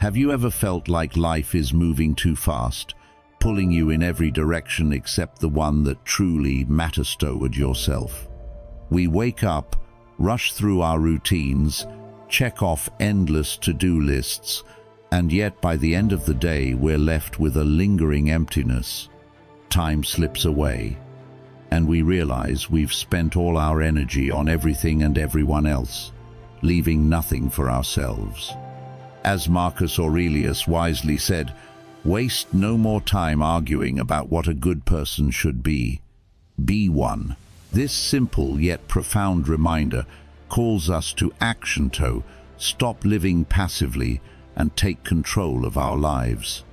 Have you ever felt like life is moving too fast, pulling you in every direction except the one that truly matters toward yourself? We wake up, rush through our routines, check off endless to-do lists, and yet by the end of the day we're left with a lingering emptiness. Time slips away, and we realize we've spent all our energy on everything and everyone else, leaving nothing for ourselves. As Marcus Aurelius wisely said, "Waste no more time arguing about what a good person should be. Be one." This simple yet profound reminder calls us to action, to stop living passively and take control of our lives.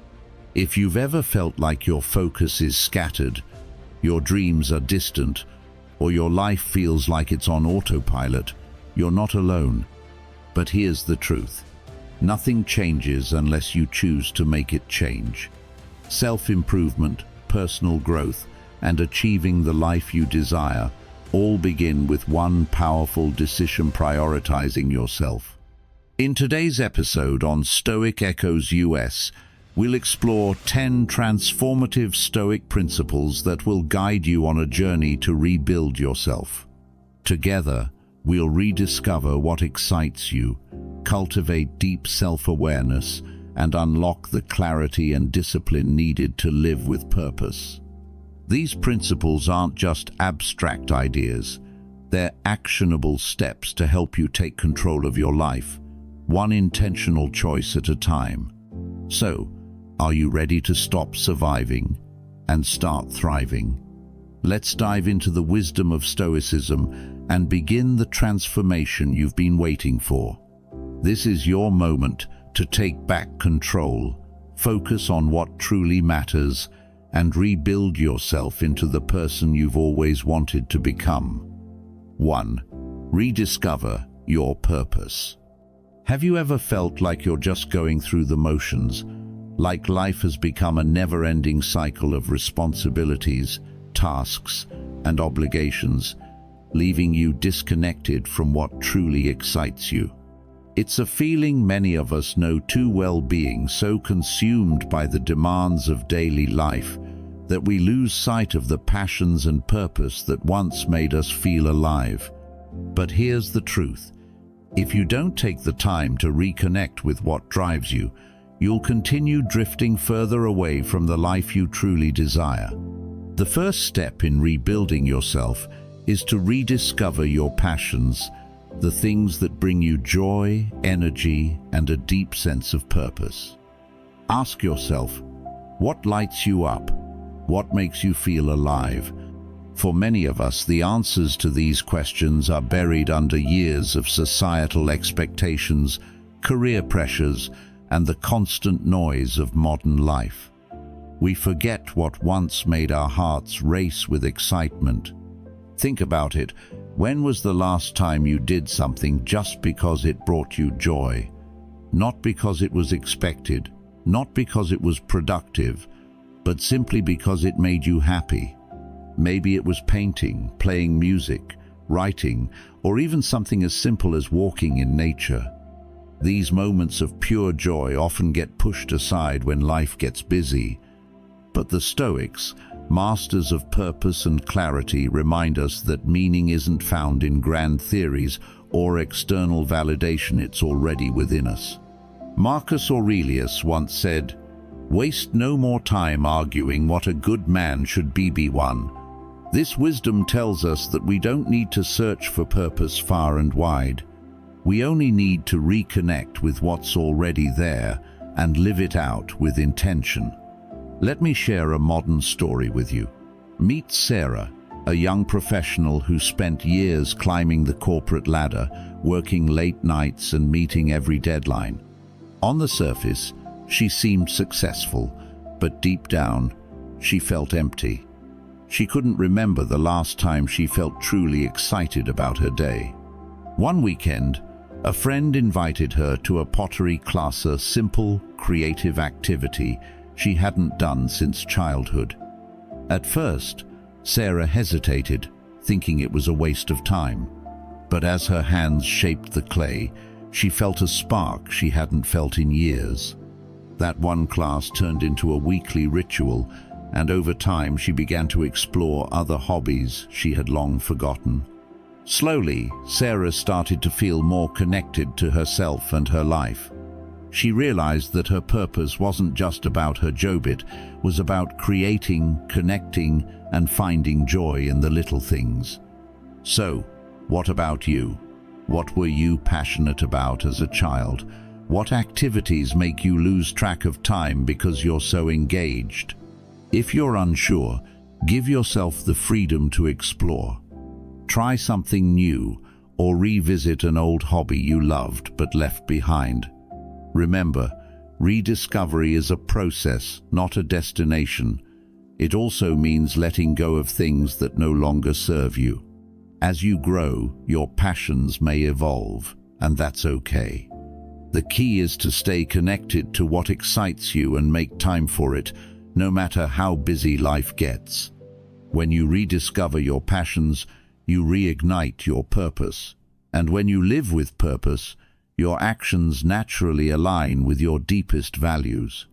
If you've ever felt like your focus is scattered, your dreams are distant, or your life feels like it's on autopilot, you're not alone. But here's the truth. Nothing changes unless you choose to make it change. Self-improvement, personal growth, and achieving the life you desire all begin with one powerful decision: prioritizing yourself. In today's episode on Stoic Echoes US, we'll explore 10 transformative Stoic principles that will guide you on a journey to rebuild yourself. Together, we'll rediscover what excites you, cultivate deep self-awareness, and unlock the clarity and discipline needed to live with purpose. These principles aren't just abstract ideas, they're actionable steps to help you take control of your life, one intentional choice at a time. So, are you ready to stop surviving and start thriving? Let's dive into the wisdom of Stoicism and begin the transformation you've been waiting for. This is your moment to take back control, focus on what truly matters, and rebuild yourself into the person you've always wanted to become. 1. Rediscover your purpose. Have you ever felt like you're just going through the motions, like life has become a never-ending cycle of responsibilities, tasks, and obligations, leaving you disconnected from what truly excites you? It's a feeling many of us know too well, being so consumed by the demands of daily life that we lose sight of the passions and purpose that once made us feel alive. But here's the truth. If you don't take the time to reconnect with what drives you, you'll continue drifting further away from the life you truly desire. The first step in rebuilding yourself is to rediscover your passions, the things that bring you joy, energy, and a deep sense of purpose. Ask yourself, what lights you up? What makes you feel alive? For many of us, the answers to these questions are buried under years of societal expectations, career pressures, and the constant noise of modern life. We forget what once made our hearts race with excitement. Think about it. When was the last time you did something just because it brought you joy? Not because it was expected, not because it was productive, but simply because it made you happy. Maybe it was painting, playing music, writing, or even something as simple as walking in nature. These moments of pure joy often get pushed aside when life gets busy. But the Stoics, masters of purpose and clarity, remind us that meaning isn't found in grand theories or external validation, it's already within us. Marcus Aurelius once said, "Waste no more time arguing what a good man should be one." This wisdom tells us that we don't need to search for purpose far and wide. We only need to reconnect with what's already there and live it out with intention. Let me share a modern story with you. Meet Sarah, a young professional who spent years climbing the corporate ladder, working late nights and meeting every deadline. On the surface, she seemed successful, but deep down, she felt empty. She couldn't remember the last time she felt truly excited about her day. One weekend, a friend invited her to a pottery class, a simple, creative activity she hadn't done since childhood. At first, Sarah hesitated, thinking it was a waste of time. But as her hands shaped the clay, She felt a spark she hadn't felt in years. That one class turned into a weekly ritual, and over time she began to explore other hobbies she had long forgotten. Slowly, Sarah started to feel more connected to herself and her life. She realized that her purpose wasn't just about her job, it was about creating, connecting, and finding joy in the little things. So, what about you? What were you passionate about as a child? What activities make you lose track of time because you're so engaged? If you're unsure, give yourself the freedom to explore. Try something new or revisit an old hobby you loved but left behind. Remember, rediscovery is a process, not a destination. It also means letting go of things that no longer serve you. As you grow, your passions may evolve, and that's okay. The key is to stay connected to what excites you and make time for it, no matter how busy life gets. When you rediscover your passions, you reignite your purpose. And when you live with purpose, your actions naturally align with your deepest values.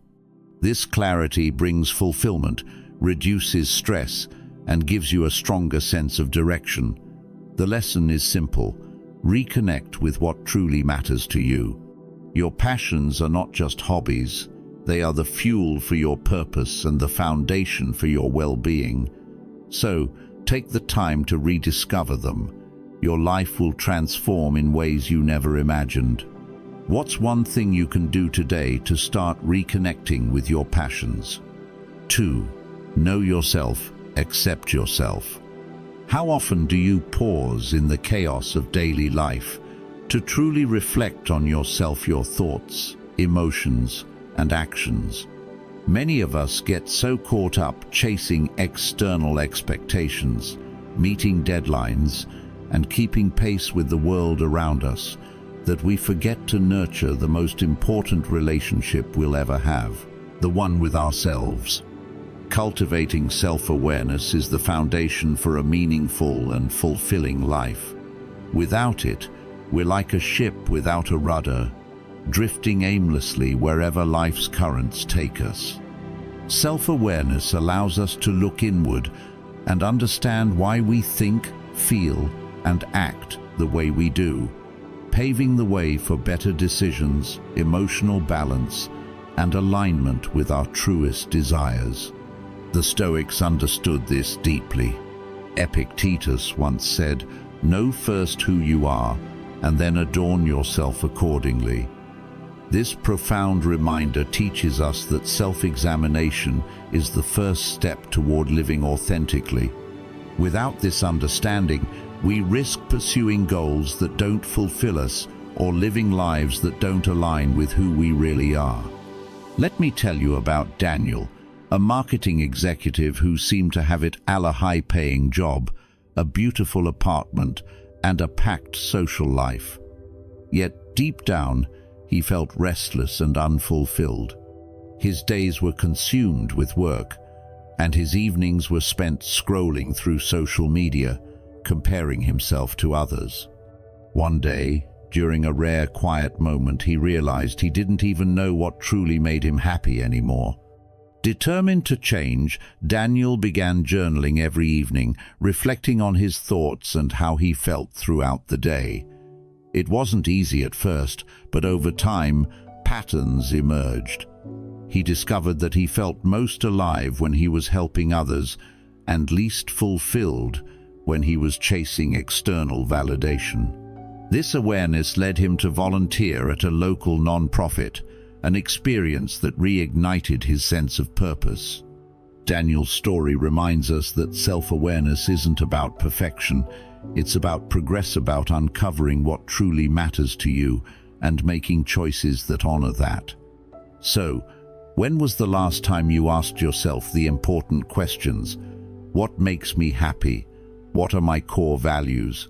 This clarity brings fulfillment, reduces stress, and gives you a stronger sense of direction. The lesson is simple: reconnect with what truly matters to you. Your passions are not just hobbies, they are the fuel for your purpose and the foundation for your well-being. So, take the time to rediscover them. Your life will transform in ways you never imagined. What's one thing you can do today to start reconnecting with your passions? 2. Know yourself, accept yourself. How often do you pause in the chaos of daily life to truly reflect on yourself, your thoughts, emotions, and actions? Many of us get so caught up chasing external expectations, meeting deadlines, and keeping pace with the world around us that we forget to nurture the most important relationship we'll ever have, the one with ourselves. Cultivating self-awareness is the foundation for a meaningful and fulfilling life. Without it, we're like a ship without a rudder, drifting aimlessly wherever life's currents take us. Self-awareness allows us to look inward and understand why we think, feel, and act the way we do, paving the way for better decisions, emotional balance, and alignment with our truest desires. The Stoics understood this deeply. Epictetus once said, "Know first who you are, and then adorn yourself accordingly." This profound reminder teaches us that self-examination is the first step toward living authentically. Without this understanding, we risk pursuing goals that don't fulfill us or living lives that don't align with who we really are. Let me tell you about Daniel, a marketing executive who seemed to have it a high-paying job, a beautiful apartment, and a packed social life. Yet deep down, he felt restless and unfulfilled. His days were consumed with work, and his evenings were spent scrolling through social media, comparing himself to others. One day, during a rare quiet moment, he realized he didn't even know what truly made him happy anymore. Determined to change, Daniel began journaling every evening, reflecting on his thoughts and how he felt throughout the day. It wasn't easy at first, but over time, patterns emerged. He discovered that he felt most alive when he was helping others, and least fulfilled when he was chasing external validation. This awareness led him to volunteer at a local non-profit, an experience that reignited his sense of purpose. Daniel's story reminds us that self-awareness isn't about perfection. It's about progress, about uncovering what truly matters to you and making choices that honor that. So, when was the last time you asked yourself the important questions? What makes me happy? What are my core values?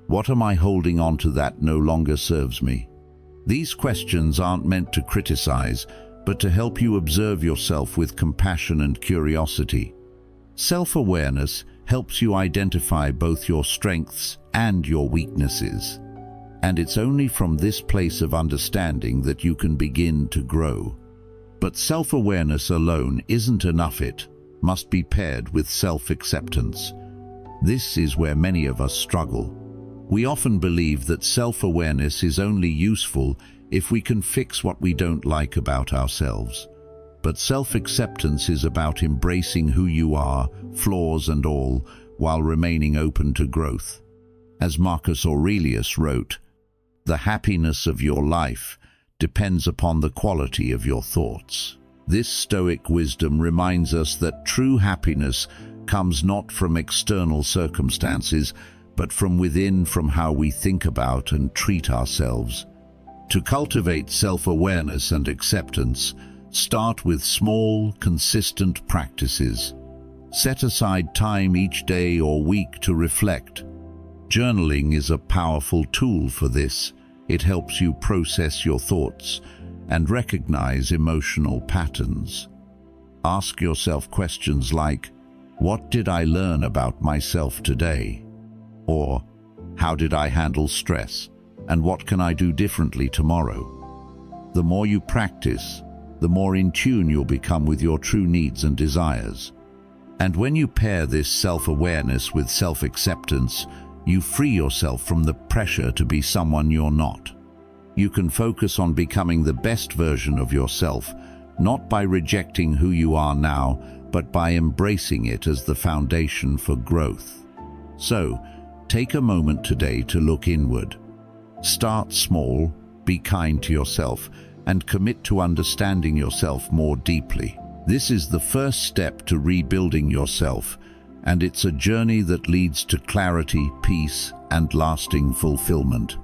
What am I holding on to that no longer serves me? These questions aren't meant to criticize, but to help you observe yourself with compassion and curiosity. Self-awareness helps you identify both your strengths and your weaknesses. And it's only from this place of understanding that you can begin to grow. But self-awareness alone isn't enough. It must be paired with self-acceptance. This is where many of us struggle. We often believe that self-awareness is only useful if we can fix what we don't like about ourselves. But self-acceptance is about embracing who you are, flaws and all, while remaining open to growth. As Marcus Aurelius wrote, "The happiness of your life depends upon the quality of your thoughts." This Stoic wisdom reminds us that true happiness comes not from external circumstances, but from within, from how we think about and treat ourselves. To cultivate self-awareness and acceptance, start with small, consistent practices. Set aside time each day or week to reflect. Journaling is a powerful tool for this. It helps you process your thoughts and recognize emotional patterns. Ask yourself questions like, "What did I learn about myself today?" Or, "How did I handle stress? And what can I do differently tomorrow?" The more you practice, the more in tune you'll become with your true needs and desires. And when you pair this self-awareness with self-acceptance, you free yourself from the pressure to be someone you're not. You can focus on becoming the best version of yourself, not by rejecting who you are now, but by embracing it as the foundation for growth. So, take a moment today to look inward. Start small, be kind to yourself, and commit to understanding yourself more deeply. This is the first step to rebuilding yourself, and it's a journey that leads to clarity, peace, and lasting fulfillment.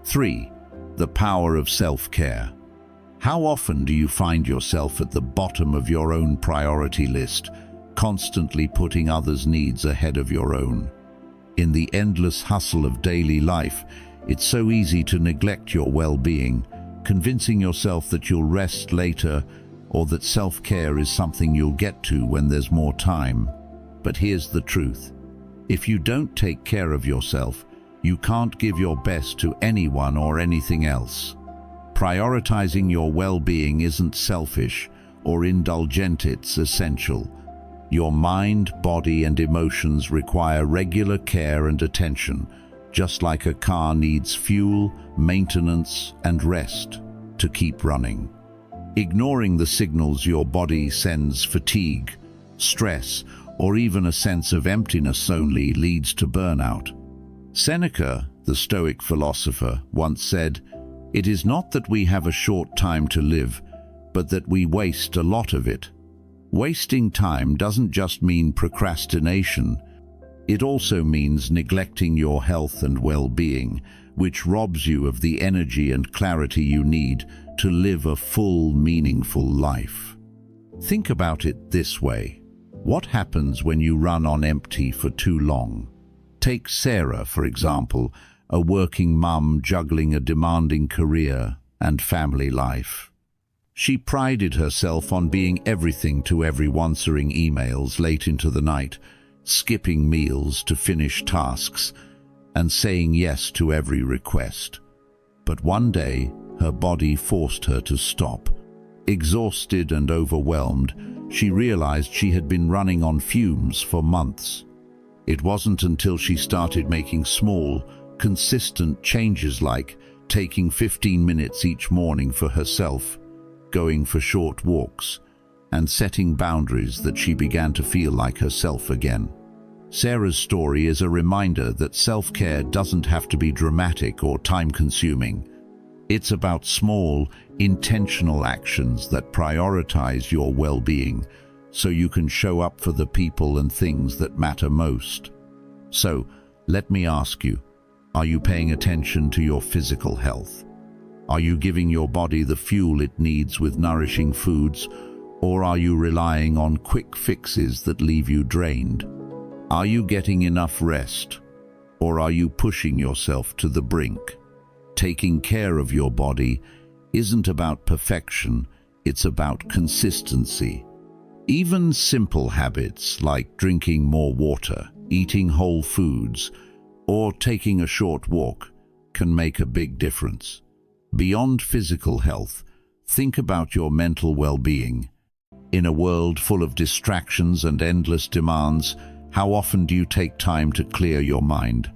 3. The power of self-care. How often do you find yourself at the bottom of your own priority list, constantly putting others' needs ahead of your own? In the endless hustle of daily life, it's so easy to neglect your well-being, convincing yourself that you'll rest later or that self-care is something you'll get to when there's more time. But here's the truth. If you don't take care of yourself, you can't give your best to anyone or anything else. Prioritizing your well-being isn't selfish or indulgent, it's essential. Your mind, body, and emotions require regular care and attention, just like a car needs fuel, maintenance, and rest to keep running. Ignoring the signals your body sends, fatigue, stress, or even a sense of emptiness only, leads to burnout. Seneca, the Stoic philosopher, once said, "It is not that we have a short time to live, but that we waste a lot of it." Wasting time doesn't just mean procrastination. It also means neglecting your health and well-being, which robs you of the energy and clarity you need to live a full, meaningful life. Think about it this way. What happens when you run on empty for too long? Take Sarah, for example, a working mum juggling a demanding career and family life. She prided herself on being everything to everyone, answering emails late into the night, skipping meals to finish tasks, and saying yes to every request. But one day, her body forced her to stop. Exhausted and overwhelmed, she realized she had been running on fumes for months. It wasn't until she started making small, consistent changes like taking 15 minutes each morning for herself, going for short walks, and setting boundaries that she began to feel like herself again. Sarah's story is a reminder that self-care doesn't have to be dramatic or time-consuming. It's about small, intentional actions that prioritize your well-being so you can show up for the people and things that matter most. So, let me ask you, are you paying attention to your physical health? Are you giving your body the fuel it needs with nourishing foods, or are you relying on quick fixes that leave you drained? Are you getting enough rest, or are you pushing yourself to the brink? Taking care of your body isn't about perfection, it's about consistency. Even simple habits like drinking more water, eating whole foods, or taking a short walk can make a big difference. Beyond physical health, think about your mental well-being. In a world full of distractions and endless demands, how often do you take time to clear your mind?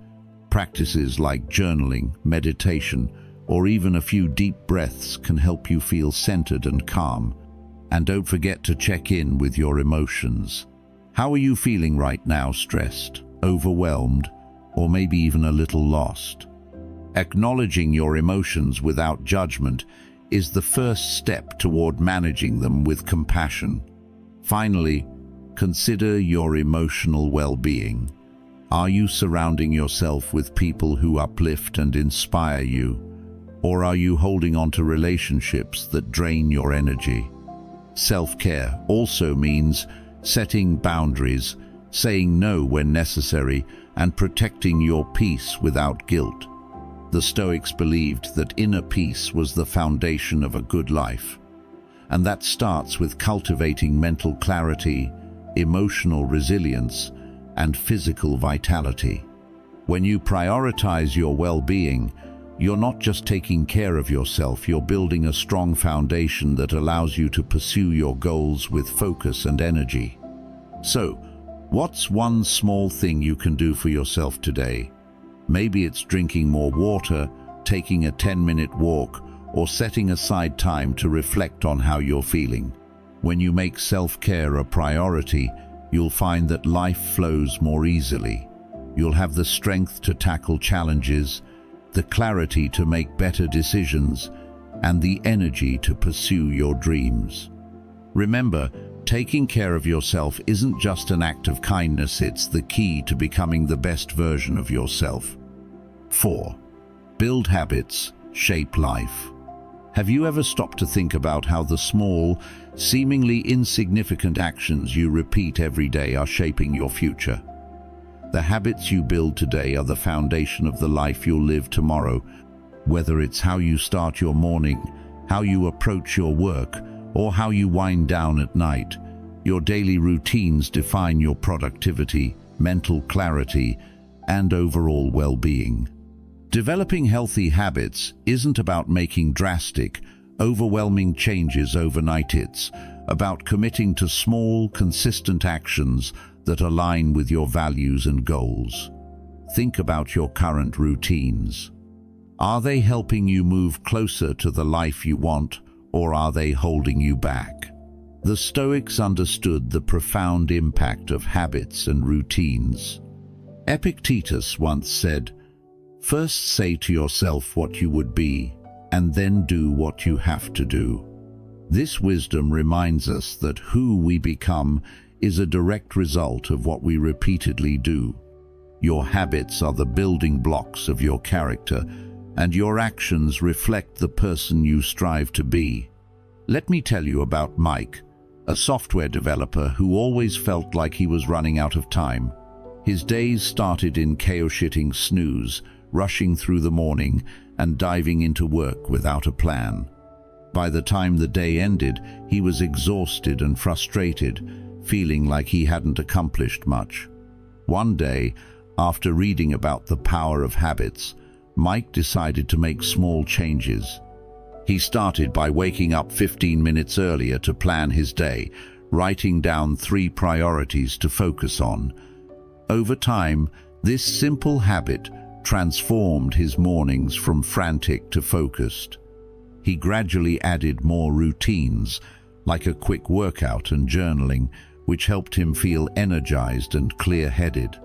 Practices like journaling, meditation, or even a few deep breaths can help you feel centered and calm. And don't forget to check in with your emotions. How are you feeling right now? Stressed, overwhelmed, or maybe even a little lost? Acknowledging your emotions without judgment is the first step toward managing them with compassion. Finally, consider your emotional well-being. Are you surrounding yourself with people who uplift and inspire you? Or are you holding on to relationships that drain your energy? Self-care also means setting boundaries, saying no when necessary, and protecting your peace without guilt. The Stoics believed that inner peace was the foundation of a good life, and that starts with cultivating mental clarity, emotional resilience, and physical vitality. When you prioritize your well-being, you're not just taking care of yourself, you're building a strong foundation that allows you to pursue your goals with focus and energy. So, what's one small thing you can do for yourself today? Maybe it's drinking more water, taking a 10-minute walk, or setting aside time to reflect on how you're feeling. When you make self-care a priority, you'll find that life flows more easily. You'll have the strength to tackle challenges, the clarity to make better decisions, and the energy to pursue your dreams. Remember, taking care of yourself isn't just an act of kindness, it's the key to becoming the best version of yourself. 4. Build habits, shape life. Have you ever stopped to think about how the small, seemingly insignificant actions you repeat every day are shaping your future? The habits you build today are the foundation of the life you'll live tomorrow. Whether it's how you start your morning, how you approach your work, or how you wind down at night, your daily routines define your productivity, mental clarity, and overall well-being. Developing healthy habits isn't about making drastic, overwhelming changes overnight. It's about committing to small, consistent actions that align with your values and goals. Think about your current routines. Are they helping you move closer to the life you want, or are they holding you back? The Stoics understood the profound impact of habits and routines. Epictetus once said, "First say to yourself what you would be, and then do what you have to do." This wisdom reminds us that who we become is a direct result of what we repeatedly do. Your habits are the building blocks of your character, and your actions reflect the person you strive to be. Let me tell you about Mike, a software developer who always felt like he was running out of time. His days started in chaos-hitting snooze, rushing through the morning and diving into work without a plan. By the time the day ended, he was exhausted and frustrated, feeling like he hadn't accomplished much. One day, after reading about the power of habits, Mike decided to make small changes. He started by waking up 15 minutes earlier to plan his day, writing down 3 priorities to focus on. Over time, this simple habit transformed his mornings from frantic to focused. He gradually added more routines, like a quick workout and journaling, which helped him feel energized and clear-headed.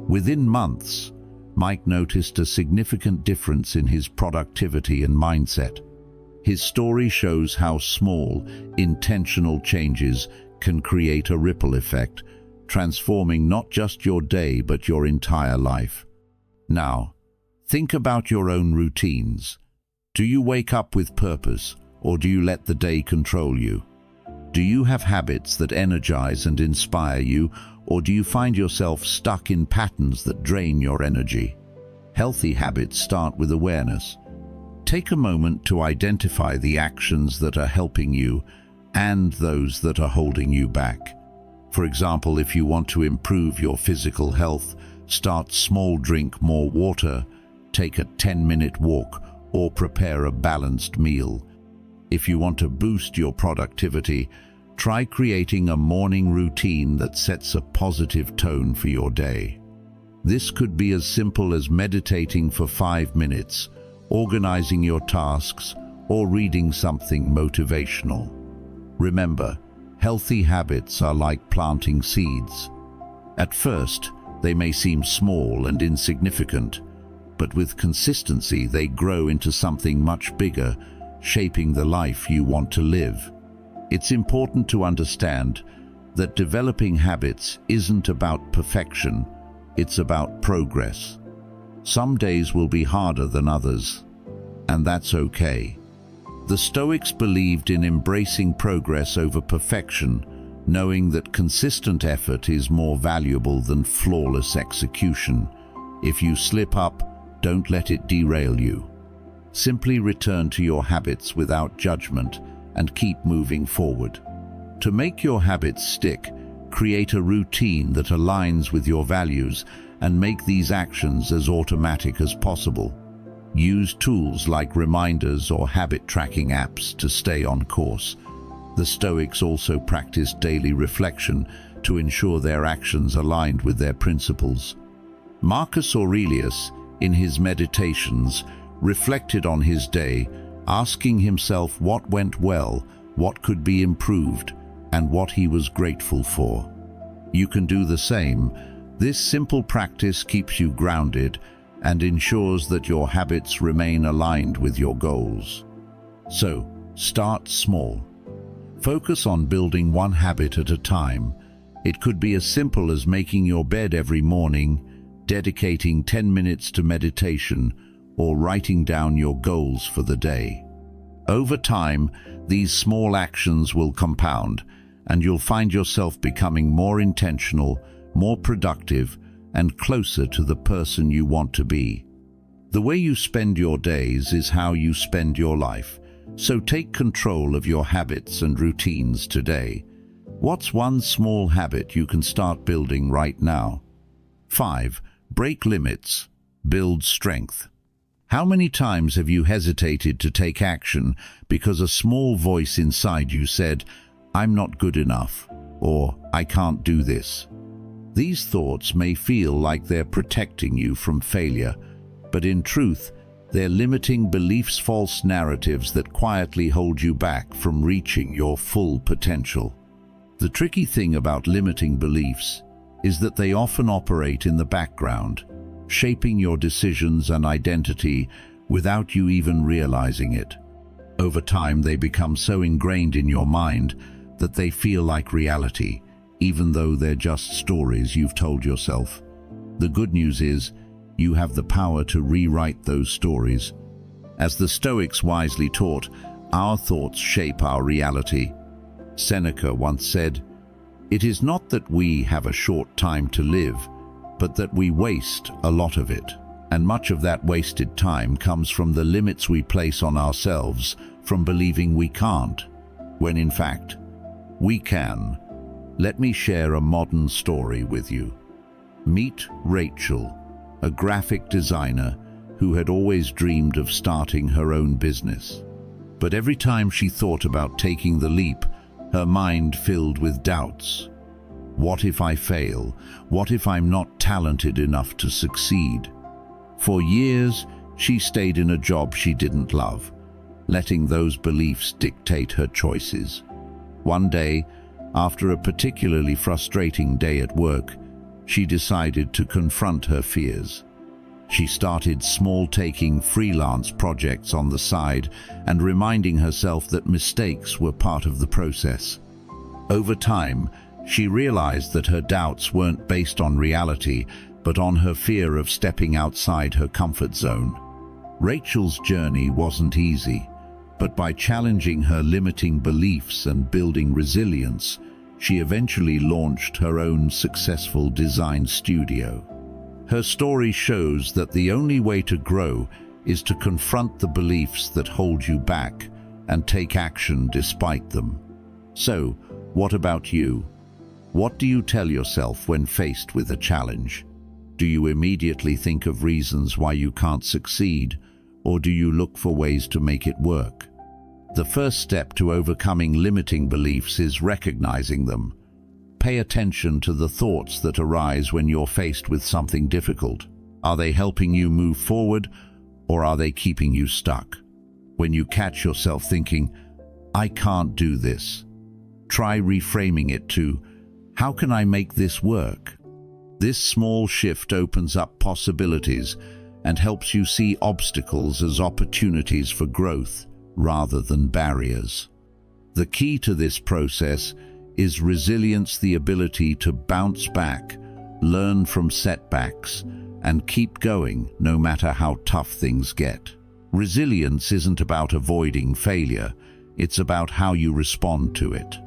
Within months, Mike noticed a significant difference in his productivity and mindset. His story shows how small, intentional changes can create a ripple effect, transforming not just your day but your entire life. Now, think about your own routines. Do you wake up with purpose, or do you let the day control you? Do you have habits that energize and inspire you, or do you find yourself stuck in patterns that drain your energy? Healthy habits start with awareness. Take a moment to identify the actions that are helping you and those that are holding you back. For example, if you want to improve your physical health, start small, drink more water, take a 10-minute walk, or prepare a balanced meal. If you want to boost your productivity, try creating a morning routine that sets a positive tone for your day. This could be as simple as meditating for 5 minutes, organizing your tasks, or reading something motivational. Remember, healthy habits are like planting seeds. At first, they may seem small and insignificant, but with consistency they grow into something much bigger, shaping the life you want to live. It's important to understand that developing habits isn't about perfection, it's about progress. Some days will be harder than others, and that's okay. The Stoics believed in embracing progress over perfection, knowing that consistent effort is more valuable than flawless execution. If you slip up, don't let it derail you. Simply return to your habits without judgment and keep moving forward. To make your habits stick, create a routine that aligns with your values and make these actions as automatic as possible. Use tools like reminders or habit tracking apps to stay on course. The Stoics also practiced daily reflection to ensure their actions aligned with their principles. Marcus Aurelius, in his Meditations, reflected on his day, asking himself what went well, what could be improved, and what he was grateful for. You can do the same. This simple practice keeps you grounded and ensures that your habits remain aligned with your goals. So, start small. Focus on building one habit at a time. It could be as simple as making your bed every morning, dedicating 10 minutes to meditation, or writing down your goals for the day. Over time, these small actions will compound, and you'll find yourself becoming more intentional, more productive, and closer to the person you want to be. The way you spend your days is how you spend your life, so take control of your habits and routines today. What's one small habit you can start building right now? 5. Break limits. Build strength. How many times have you hesitated to take action because a small voice inside you said, "I'm not good enough," or "I can't do this"? These thoughts may feel like they're protecting you from failure, but in truth, they're limiting beliefs, false narratives that quietly hold you back from reaching your full potential. The tricky thing about limiting beliefs is that they often operate in the background, shaping your decisions and identity without you even realizing it. Over time, they become so ingrained in your mind that they feel like reality, even though they're just stories you've told yourself. The good news is, you have the power to rewrite those stories. As the Stoics wisely taught, our thoughts shape our reality. Seneca once said, "It is not that we have a short time to live, but that we waste a lot of it. And much of that wasted time comes from the limits we place on ourselves, from believing we can't, when in fact, we can." Let me share a modern story with you. Meet Rachel, a graphic designer who had always dreamed of starting her own business. But every time she thought about taking the leap, her mind filled with doubts. What if I fail? What if I'm not talented enough to succeed? For years, she stayed in a job she didn't love, letting those beliefs dictate her choices. One day, after a particularly frustrating day at work, she decided to confront her fears. She started small, taking freelance projects on the side and reminding herself that mistakes were part of the process. Over time, she realized that her doubts weren't based on reality, but on her fear of stepping outside her comfort zone. Rachel's journey wasn't easy, but by challenging her limiting beliefs and building resilience, she eventually launched her own successful design studio. Her story shows that the only way to grow is to confront the beliefs that hold you back and take action despite them. So, what about you? What do you tell yourself when faced with a challenge? Do you immediately think of reasons why you can't succeed, or do you look for ways to make it work? The first step to overcoming limiting beliefs is recognizing them. Pay attention to the thoughts that arise when you're faced with something difficult. Are they helping you move forward, or are they keeping you stuck? When you catch yourself thinking, "I can't do this," try reframing it to, "How can I make this work?" This small shift opens up possibilities and helps you see obstacles as opportunities for growth rather than barriers. The key to this process is resilience, the ability to bounce back, learn from setbacks, and keep going no matter how tough things get. Resilience isn't about avoiding failure, it's about how you respond to it.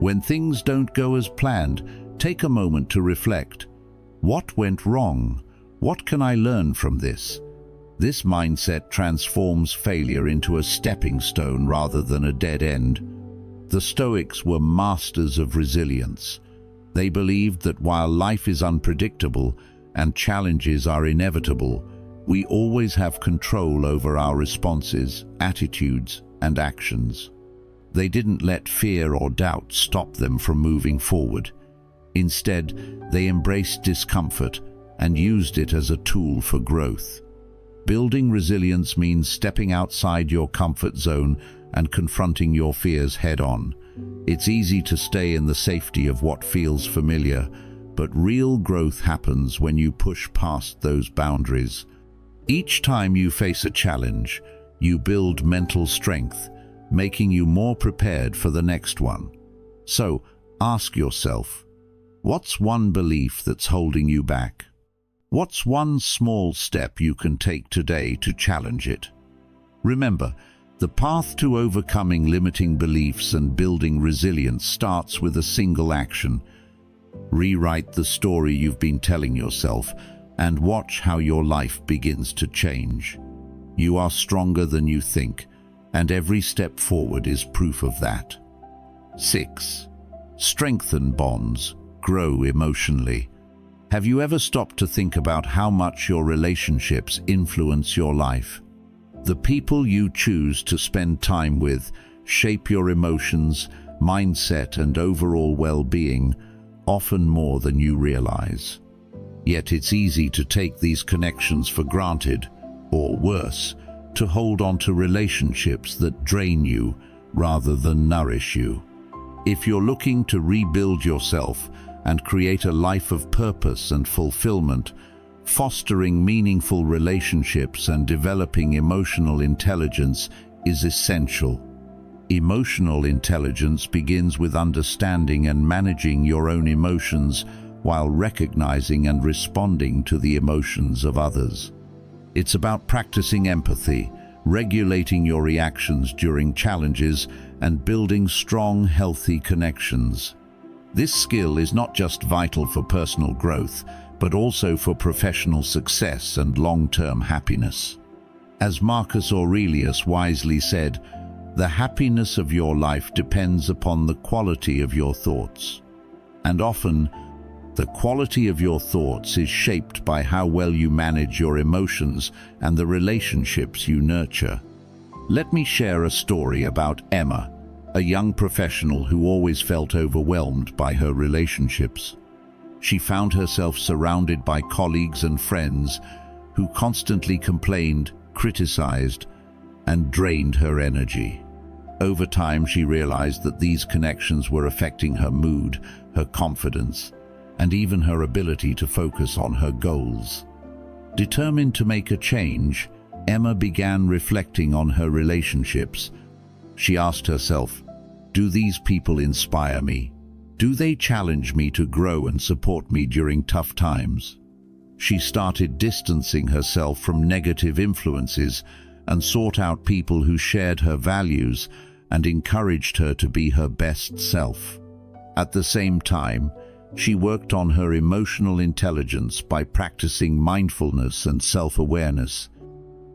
When things don't go as planned, take a moment to reflect. What went wrong? What can I learn from this? This mindset transforms failure into a stepping stone rather than a dead end. The Stoics were masters of resilience. They believed that while life is unpredictable and challenges are inevitable, we always have control over our responses, attitudes, and actions. They didn't let fear or doubt stop them from moving forward. Instead, they embraced discomfort and used it as a tool for growth. Building resilience means stepping outside your comfort zone and confronting your fears head-on. It's easy to stay in the safety of what feels familiar, but real growth happens when you push past those boundaries. Each time you face a challenge, you build mental strength, making you more prepared for the next one. So, ask yourself, what's one belief that's holding you back? What's one small step you can take today to challenge it? Remember, the path to overcoming limiting beliefs and building resilience starts with a single action. Rewrite the story you've been telling yourself and watch how your life begins to change. You are stronger than you think, and every step forward is proof of that. 6. Strengthen bonds. Grow emotionally. Have you ever stopped to think about how much your relationships influence your life? The people you choose to spend time with shape your emotions, mindset, and overall well-being, often more than you realize. Yet it's easy to take these connections for granted, or worse, to hold on to relationships that drain you rather than nourish you. If you're looking to rebuild yourself and create a life of purpose and fulfillment, fostering meaningful relationships and developing emotional intelligence is essential. Emotional intelligence begins with understanding and managing your own emotions while recognizing and responding to the emotions of others. It's about practicing empathy, regulating your reactions during challenges, and building strong, healthy connections. This skill is not just vital for personal growth, but also for professional success and long-term happiness. As Marcus Aurelius wisely said, "The happiness of your life depends upon the quality of your thoughts." And often, the quality of your thoughts is shaped by how well you manage your emotions and the relationships you nurture. Let me share a story about Emma, a young professional who always felt overwhelmed by her relationships. She found herself surrounded by colleagues and friends who constantly complained, criticized, and drained her energy. Over time, she realized that these connections were affecting her mood, her confidence, and even her ability to focus on her goals. Determined to make a change, Emma began reflecting on her relationships. She asked herself, "Do these people inspire me? Do they challenge me to grow and support me during tough times?" She started distancing herself from negative influences and sought out people who shared her values and encouraged her to be her best self. At the same time, she worked on her emotional intelligence by practicing mindfulness and self-awareness.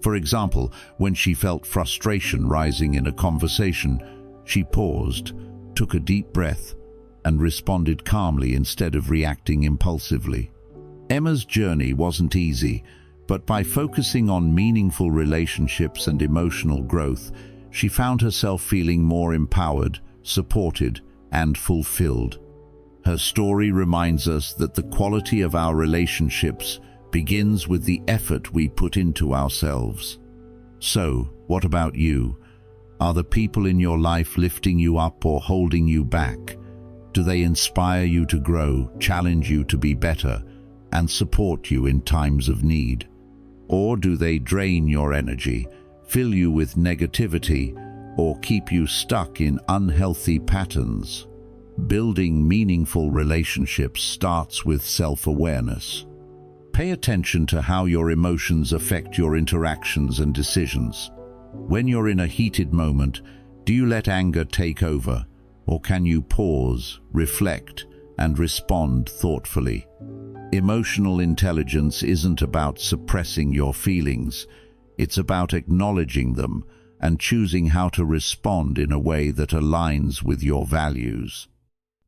For example, when she felt frustration rising in a conversation, she paused, took a deep breath, and responded calmly instead of reacting impulsively. Emma's journey wasn't easy, but by focusing on meaningful relationships and emotional growth, she found herself feeling more empowered, supported, and fulfilled. Her story reminds us that the quality of our relationships begins with the effort we put into ourselves. So, what about you? Are the people in your life lifting you up or holding you back? Do they inspire you to grow, challenge you to be better, and support you in times of need? Or do they drain your energy, fill you with negativity, or keep you stuck in unhealthy patterns? Building meaningful relationships starts with self-awareness. Pay attention to how your emotions affect your interactions and decisions. When you're in a heated moment, do you let anger take over, or can you pause, reflect, and respond thoughtfully? Emotional intelligence isn't about suppressing your feelings. It's about acknowledging them and choosing how to respond in a way that aligns with your values.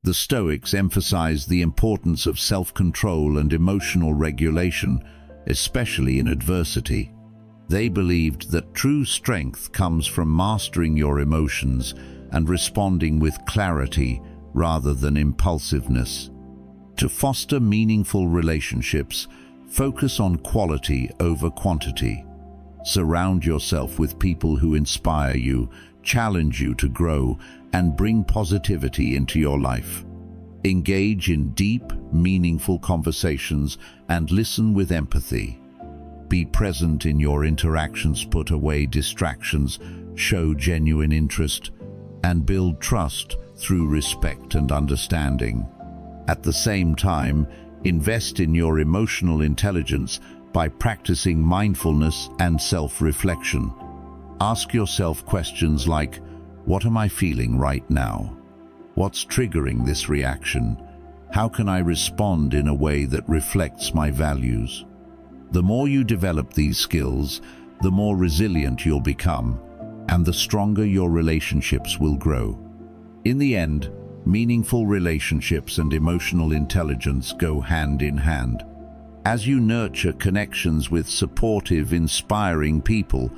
The Stoics emphasized the importance of self-control and emotional regulation, especially in adversity. They believed that true strength comes from mastering your emotions and responding with clarity rather than impulsiveness. To foster meaningful relationships, focus on quality over quantity. Surround yourself with people who inspire you, challenge you to grow, and bring positivity into your life. Engage in deep, meaningful conversations and listen with empathy. Be present in your interactions, put away distractions, show genuine interest, and build trust through respect and understanding. At the same time, invest in your emotional intelligence by practicing mindfulness and self-reflection. Ask yourself questions like, what am I feeling right now? What's triggering this reaction? How can I respond in a way that reflects my values? The more you develop these skills, the more resilient you'll become, and the stronger your relationships will grow. In the end, meaningful relationships and emotional intelligence go hand in hand. As you nurture connections with supportive, inspiring people,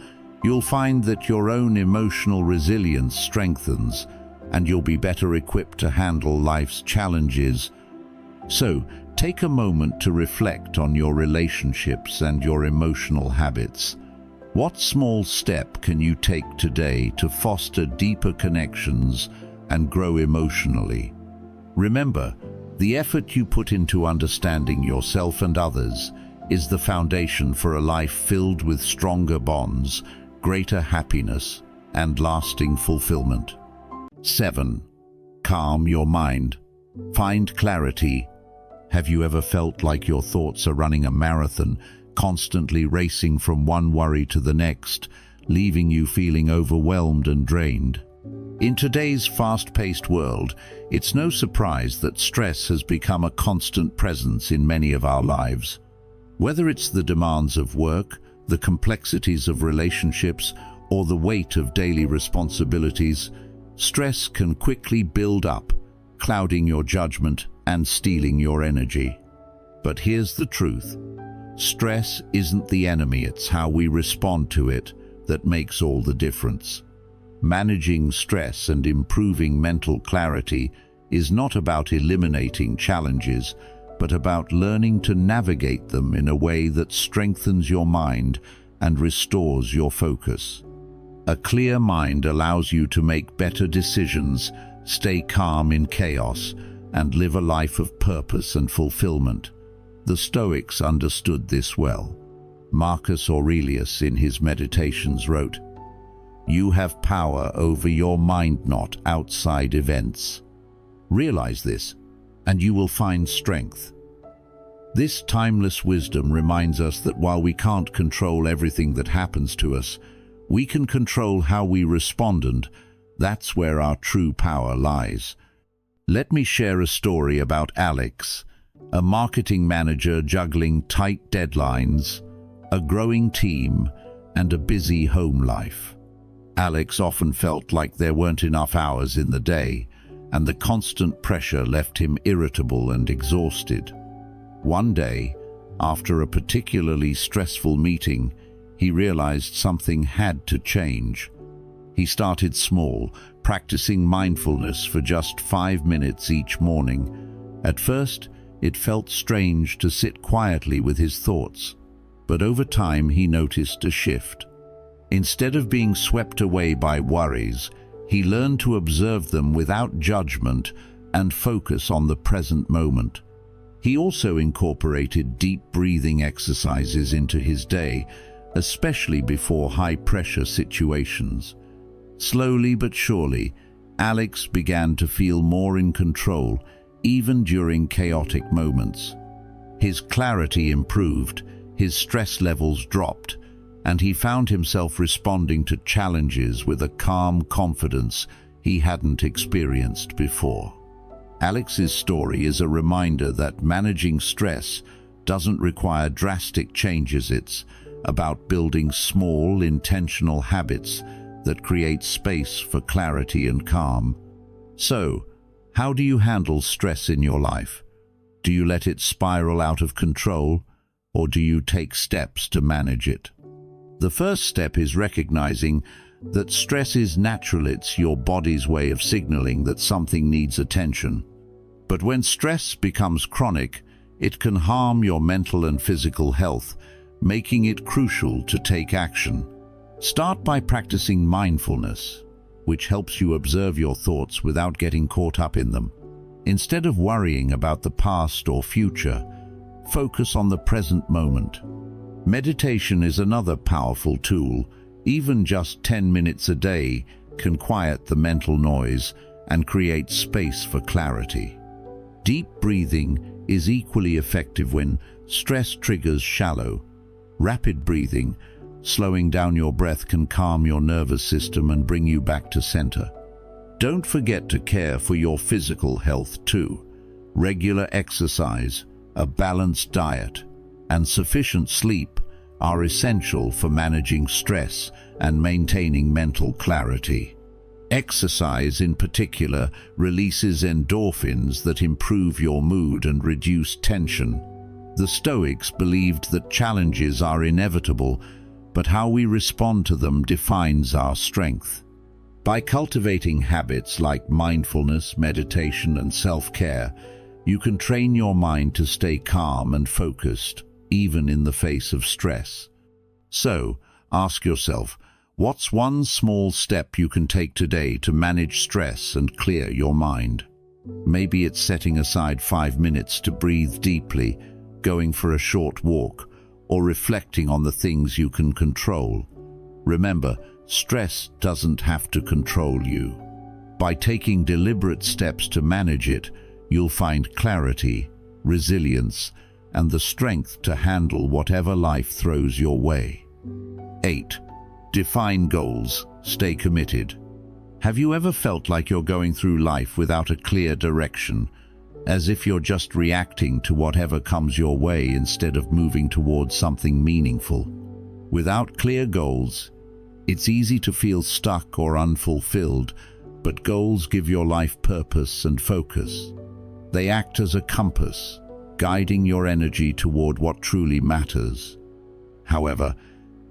you'll find that your own emotional resilience strengthens, and you'll be better equipped to handle life's challenges. So, take a moment to reflect on your relationships and your emotional habits. What small step can you take today to foster deeper connections and grow emotionally? Remember, the effort you put into understanding yourself and others is the foundation for a life filled with stronger bonds, greater happiness, and lasting fulfillment. 7. Calm your mind. Find clarity. Have you ever felt like your thoughts are running a marathon, constantly racing from one worry to the next, leaving you feeling overwhelmed and drained? In today's fast-paced world, it's no surprise that stress has become a constant presence in many of our lives. Whether it's the demands of work, the complexities of relationships, or the weight of daily responsibilities, stress can quickly build up, clouding your judgment and stealing your energy. But here's the truth. Stress isn't the enemy, it's how we respond to it that makes all the difference. Managing stress and improving mental clarity is not about eliminating challenges, but about learning to navigate them in a way that strengthens your mind and restores your focus. A clear mind allows you to make better decisions, stay calm in chaos, and live a life of purpose and fulfillment. The Stoics understood this well. Marcus Aurelius in his Meditations wrote, "You have power over your mind, not outside events." Realize this, and you will find strength. This timeless wisdom reminds us that while we can't control everything that happens to us, we can control how we respond, and that's where our true power lies. Let me share a story about Alex, a marketing manager juggling tight deadlines, a growing team, and a busy home life. Alex often felt like there weren't enough hours in the day, and the constant pressure left him irritable and exhausted. One day, After a particularly stressful meeting, he realized something had to change. He started small, practicing mindfulness for just 5 minutes each morning. At first, it felt strange to sit quietly with his thoughts, but over time he noticed a shift. Instead of being swept away by worries, he learned to observe them without judgment and focus on the present moment. He also incorporated deep breathing exercises into his day, especially before high-pressure situations. Slowly but surely, Alex began to feel more in control, even during chaotic moments. His clarity improved, his stress levels dropped, and he found himself responding to challenges with a calm confidence he hadn't experienced before. Alex's story is a reminder that managing stress doesn't require drastic changes. It's about building small, intentional habits that create space for clarity and calm. So, how do you handle stress in your life? Do you let it spiral out of control, or do you take steps to manage it? The first step is recognizing that stress is natural. It's your body's way of signaling that something needs attention. But when stress becomes chronic, it can harm your mental and physical health, making it crucial to take action. Start by practicing mindfulness, which helps you observe your thoughts without getting caught up in them. Instead of worrying about the past or future, focus on the present moment. Meditation is another powerful tool. Even just 10 minutes a day can quiet the mental noise and create space for clarity. Deep breathing is equally effective when stress triggers shallow. Rapid breathing, slowing down your breath, can calm your nervous system and bring you back to center. Don't forget to care for your physical health too. Regular exercise, a balanced diet, and sufficient sleep are essential for managing stress and maintaining mental clarity. Exercise, in particular, releases endorphins that improve your mood and reduce tension. The Stoics believed that challenges are inevitable, but how we respond to them defines our strength. By cultivating habits like mindfulness, meditation, and self-care, you can train your mind to stay calm and focused, even in the face of stress. So, ask yourself, what's one small step you can take today to manage stress and clear your mind? Maybe it's setting aside 5 minutes to breathe deeply, going for a short walk, or reflecting on the things you can control. Remember, stress doesn't have to control you. By taking deliberate steps to manage it, you'll find clarity, resilience, and the strength to handle whatever life throws your way. 8. Define goals. Stay committed. Have you ever felt like you're going through life without a clear direction, as if you're just reacting to whatever comes your way instead of moving towards something meaningful? Without clear goals, it's easy to feel stuck or unfulfilled, but goals give your life purpose and focus. They act as a compass, guiding your energy toward what truly matters. However,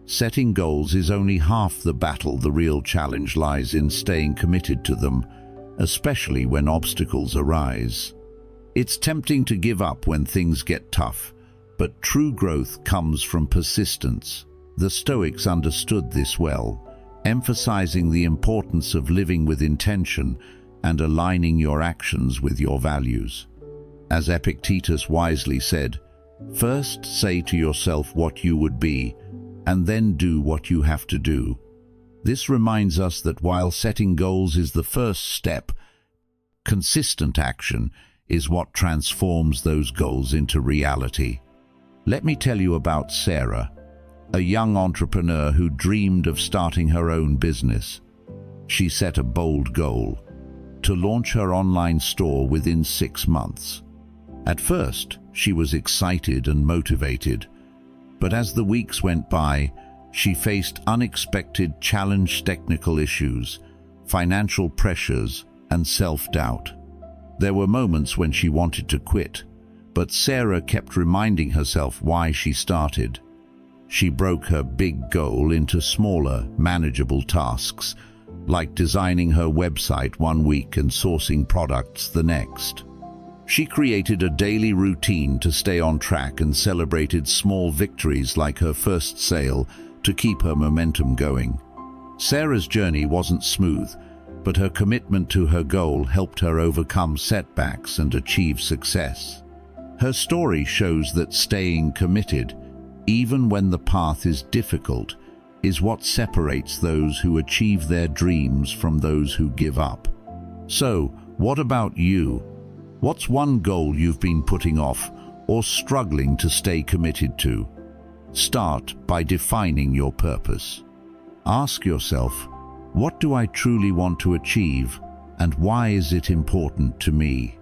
setting goals is only half the battle. The real challenge lies in staying committed to them, especially when obstacles arise. It's tempting to give up when things get tough, but true growth comes from persistence. The Stoics understood this well, emphasizing the importance of living with intention and aligning your actions with your values. As Epictetus wisely said, "First say to yourself what you would be, and then do what you have to do." This reminds us that while setting goals is the first step, consistent action is what transforms those goals into reality. Let me tell you about Sarah, a young entrepreneur who dreamed of starting her own business. She set a bold goal: to launch her online store within 6 months. At first, she was excited and motivated, but as the weeks went by, she faced unexpected technical issues, financial pressures, and self-doubt. There were moments when she wanted to quit, But Sarah kept reminding herself why she started. She broke her big goal into smaller, manageable tasks, like designing her website one week and sourcing products the next. She created a daily routine to stay on track and celebrated small victories like her first sale to keep her momentum going. Sarah's journey wasn't smooth, but her commitment to her goal helped her overcome setbacks and achieve success. Her story shows that staying committed, even when the path is difficult, is what separates those who achieve their dreams from those who give up. So, what about you? What's one goal you've been putting off or struggling to stay committed to? Start by defining your purpose. Ask yourself, what do I truly want to achieve, and why is it important to me?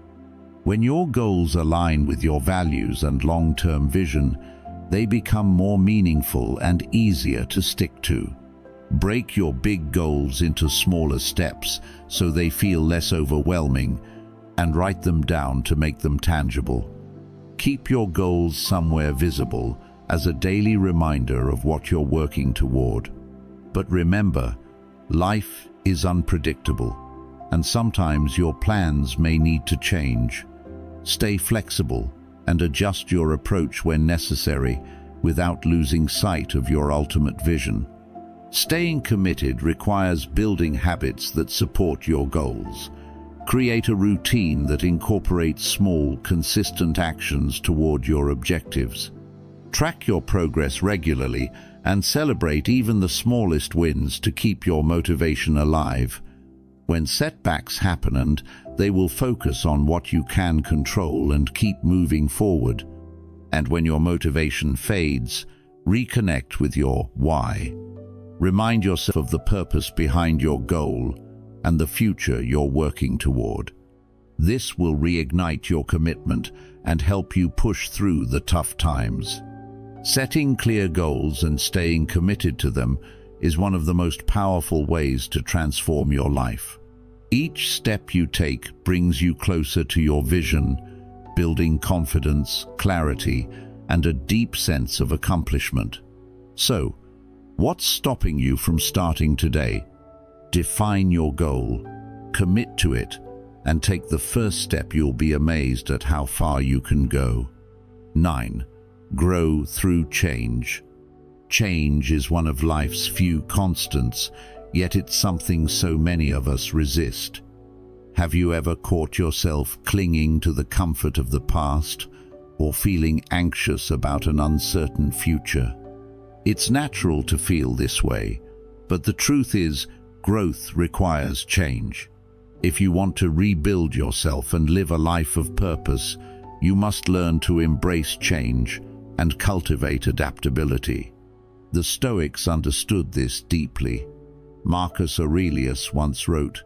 When your goals align with your values and long-term vision, they become more meaningful and easier to stick to. Break your big goals into smaller steps so they feel less overwhelming, and write them down to make them tangible. Keep your goals somewhere visible as a daily reminder of what you're working toward. But remember, life is unpredictable, and sometimes your plans may need to change. Stay flexible and adjust your approach when necessary without losing sight of your ultimate vision. Staying committed requires building habits that support your goals. Create a routine that incorporates small, consistent actions toward your objectives. Track your progress regularly and celebrate even the smallest wins to keep your motivation alive. When setbacks happen, they will focus on what you can control and keep moving forward. And when your motivation fades, reconnect with your why. Remind yourself of the purpose behind your goal and the future you're working toward. This will reignite your commitment and help you push through the tough times. Setting clear goals and staying committed to them is one of the most powerful ways to transform your life. Each step you take brings you closer to your vision, building confidence, clarity, and a deep sense of accomplishment. So, what's stopping you from starting today? Define your goal, commit to it, and take the first step. You'll be amazed at how far you can go. 9. Grow through change. Change is one of life's few constants, yet it's something so many of us resist. Have you ever caught yourself clinging to the comfort of the past or feeling anxious about an uncertain future? It's natural to feel this way, but the truth is, growth requires change. If you want to rebuild yourself and live a life of purpose, you must learn to embrace change and cultivate adaptability. The Stoics understood this deeply. Marcus Aurelius once wrote,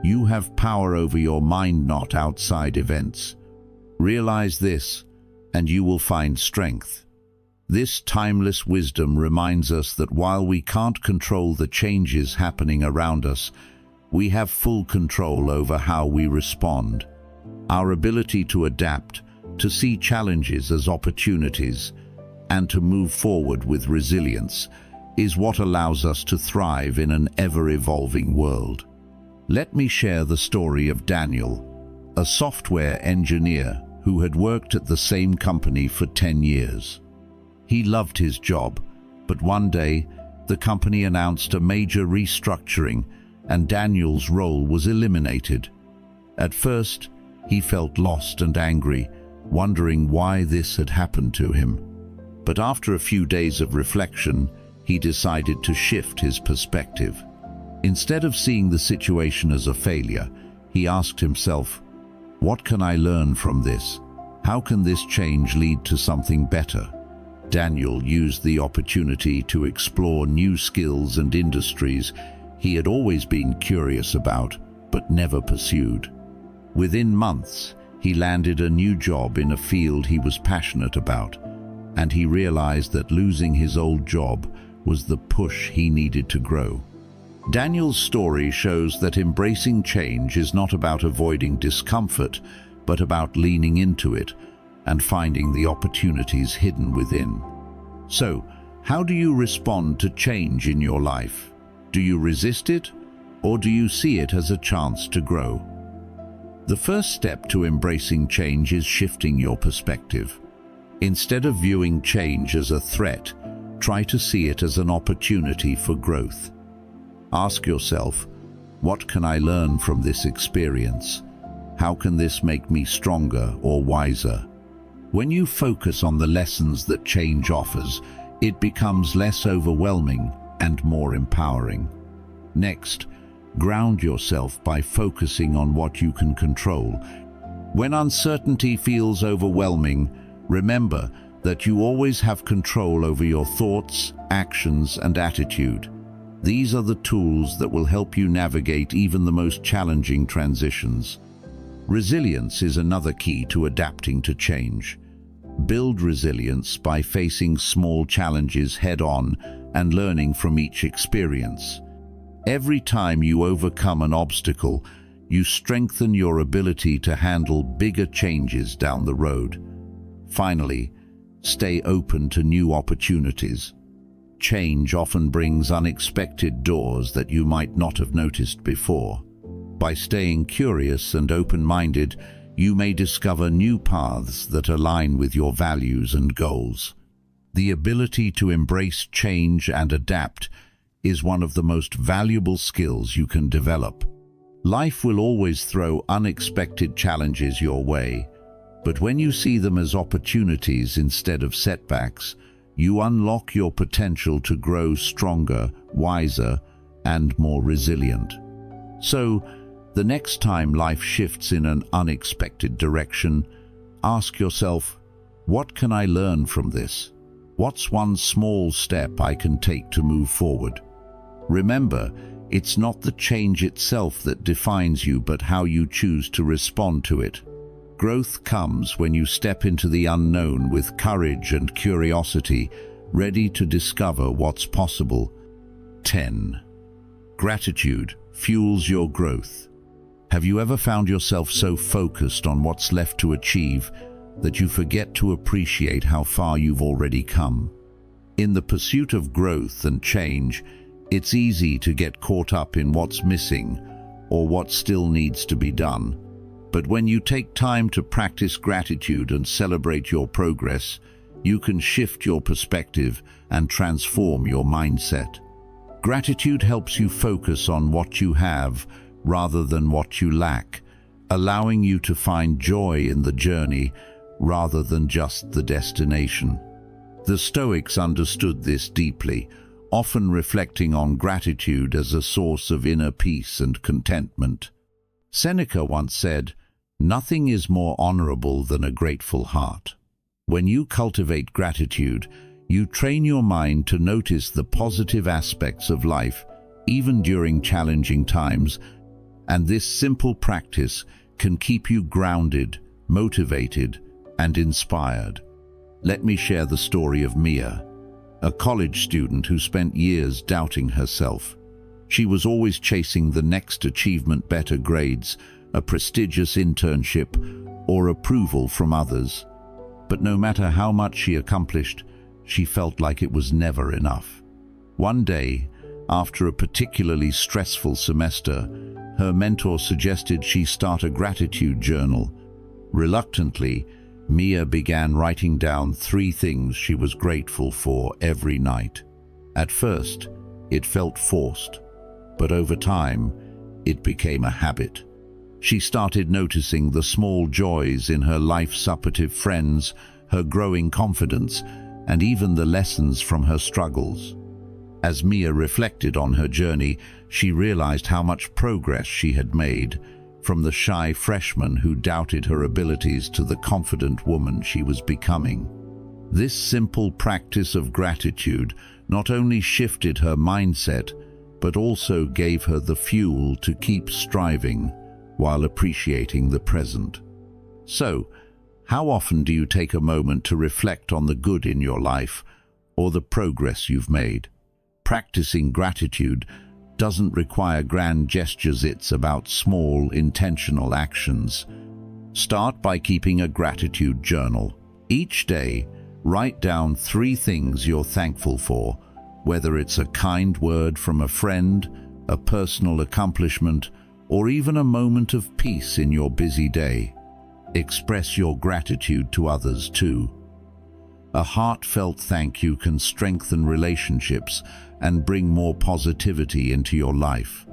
"You have power over your mind, not outside events. Realize this, and you will find strength." This timeless wisdom reminds us that while we can't control the changes happening around us, we have full control over how we respond. Our ability to adapt, to see challenges as opportunities, and to move forward with resilience is what allows us to thrive in an ever-evolving world. Let me share the story of Daniel, a software engineer who had worked at the same company for 10 years. He loved his job, but one day, the company announced a major restructuring and Daniel's role was eliminated. At first, he felt lost and angry, wondering why this had happened to him. But after a few days of reflection, he decided to shift his perspective. Instead of seeing the situation as a failure, he asked himself, "What can I learn from this? How can this change lead to something better?" Daniel used the opportunity to explore new skills and industries he had always been curious about, but never pursued. Within months, he landed a new job in a field he was passionate about, and he realized that losing his old job was the push he needed to grow. Daniel's story shows that embracing change is not about avoiding discomfort, but about leaning into it and finding the opportunities hidden within. So, how do you respond to change in your life? Do you resist it, or do you see it as a chance to grow? The first step to embracing change is shifting your perspective. Instead of viewing change as a threat, try to see it as an opportunity for growth. Ask yourself, what can I learn from this experience? How can this make me stronger or wiser? When you focus on the lessons that change offers, it becomes less overwhelming and more empowering. Next, ground yourself by focusing on what you can control. When uncertainty feels overwhelming, remember that you always have control over your thoughts, actions, and attitude. These are the tools that will help you navigate even the most challenging transitions. Resilience is another key to adapting to change. Build resilience by facing small challenges head-on and learning from each experience. Every time you overcome an obstacle, you strengthen your ability to handle bigger changes down the road. Finally, stay open to new opportunities. Change often brings unexpected doors that you might not have noticed before. By staying curious and open-minded, you may discover new paths that align with your values and goals. The ability to embrace change and adapt is one of the most valuable skills you can develop. Life will always throw unexpected challenges your way, but when you see them as opportunities instead of setbacks, you unlock your potential to grow stronger, wiser, and more resilient. So, the next time life shifts in an unexpected direction, ask yourself, what can I learn from this? What's one small step I can take to move forward? Remember, it's not the change itself that defines you, but how you choose to respond to it. Growth comes when you step into the unknown with courage and curiosity, ready to discover what's possible. 10. Gratitude fuels your growth. Have you ever found yourself so focused on what's left to achieve that you forget to appreciate how far you've already come? In the pursuit of growth and change, it's easy to get caught up in what's missing or what still needs to be done. But when you take time to practice gratitude and celebrate your progress, you can shift your perspective and transform your mindset. Gratitude helps you focus on what you have rather than what you lack, allowing you to find joy in the journey rather than just the destination. The Stoics understood this deeply, often reflecting on gratitude as a source of inner peace and contentment. Seneca once said, "Nothing is more honorable than a grateful heart." When you cultivate gratitude, you train your mind to notice the positive aspects of life, even during challenging times, and this simple practice can keep you grounded, motivated, and inspired. Let me share the story of Mia, a college student who spent years doubting herself. She was always chasing the next achievement, better grades, a prestigious internship, or approval from others. But no matter how much she accomplished, she felt like it was never enough. One day, after a particularly stressful semester, her mentor suggested she start a gratitude journal. Reluctantly, Mia began writing down 3 things she was grateful for every night. At first, it felt forced, but over time, it became a habit. She started noticing the small joys in her life's supportive friends, her growing confidence, and even the lessons from her struggles. As Mia reflected on her journey, she realized how much progress she had made, from the shy freshman who doubted her abilities to the confident woman she was becoming. This simple practice of gratitude not only shifted her mindset, but also gave her the fuel to keep striving while appreciating the present. So, how often do you take a moment to reflect on the good in your life or the progress you've made? Practicing gratitude doesn't require grand gestures, it's about small, intentional actions. Start by keeping a gratitude journal. Each day, write down 3 things you're thankful for, whether it's a kind word from a friend, a personal accomplishment, or even a moment of peace in your busy day. Express your gratitude to others too. A heartfelt thank you can strengthen relationships and bring more positivity into your life.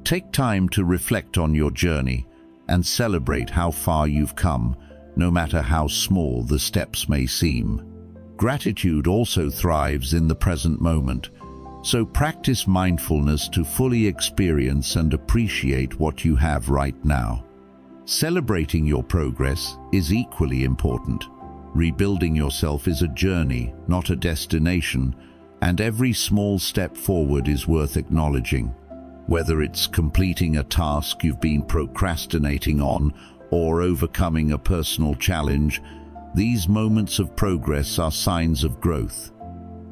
Take time to reflect on your journey and celebrate how far you've come, no matter how small the steps may seem. Gratitude also thrives in the present moment, so practice mindfulness to fully experience and appreciate what you have right now. Celebrating your progress is equally important. Rebuilding yourself is a journey, not a destination, and every small step forward is worth acknowledging. Whether it's completing a task you've been procrastinating on or overcoming a personal challenge, these moments of progress are signs of growth.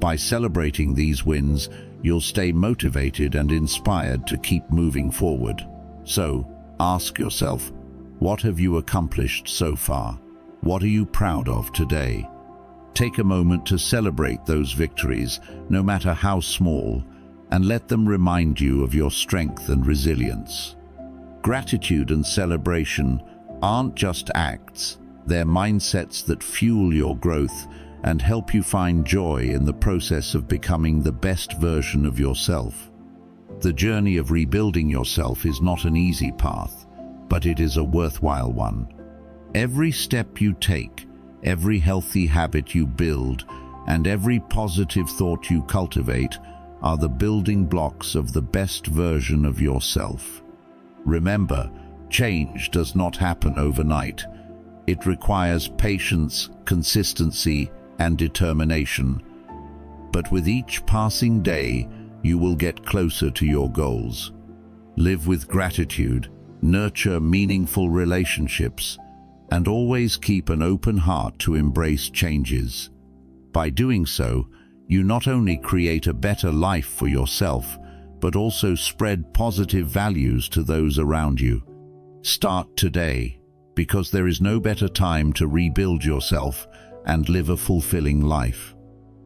By celebrating these wins, you'll stay motivated and inspired to keep moving forward. So, ask yourself, what have you accomplished so far? What are you proud of today? Take a moment to celebrate those victories, no matter how small, and let them remind you of your strength and resilience. Gratitude and celebration aren't just acts, they're mindsets that fuel your growth and help you find joy in the process of becoming the best version of yourself. The journey of rebuilding yourself is not an easy path, but it is a worthwhile one. Every step you take, every healthy habit you build, and every positive thought you cultivate are the building blocks of the best version of yourself. Remember, change does not happen overnight. It requires patience, consistency, and determination. But with each passing day, you will get closer to your goals. Live with gratitude, nurture meaningful relationships, and always keep an open heart to embrace changes. By doing so, you not only create a better life for yourself, but also spread positive values to those around you. Start today, because there is no better time to rebuild yourself and live a fulfilling life.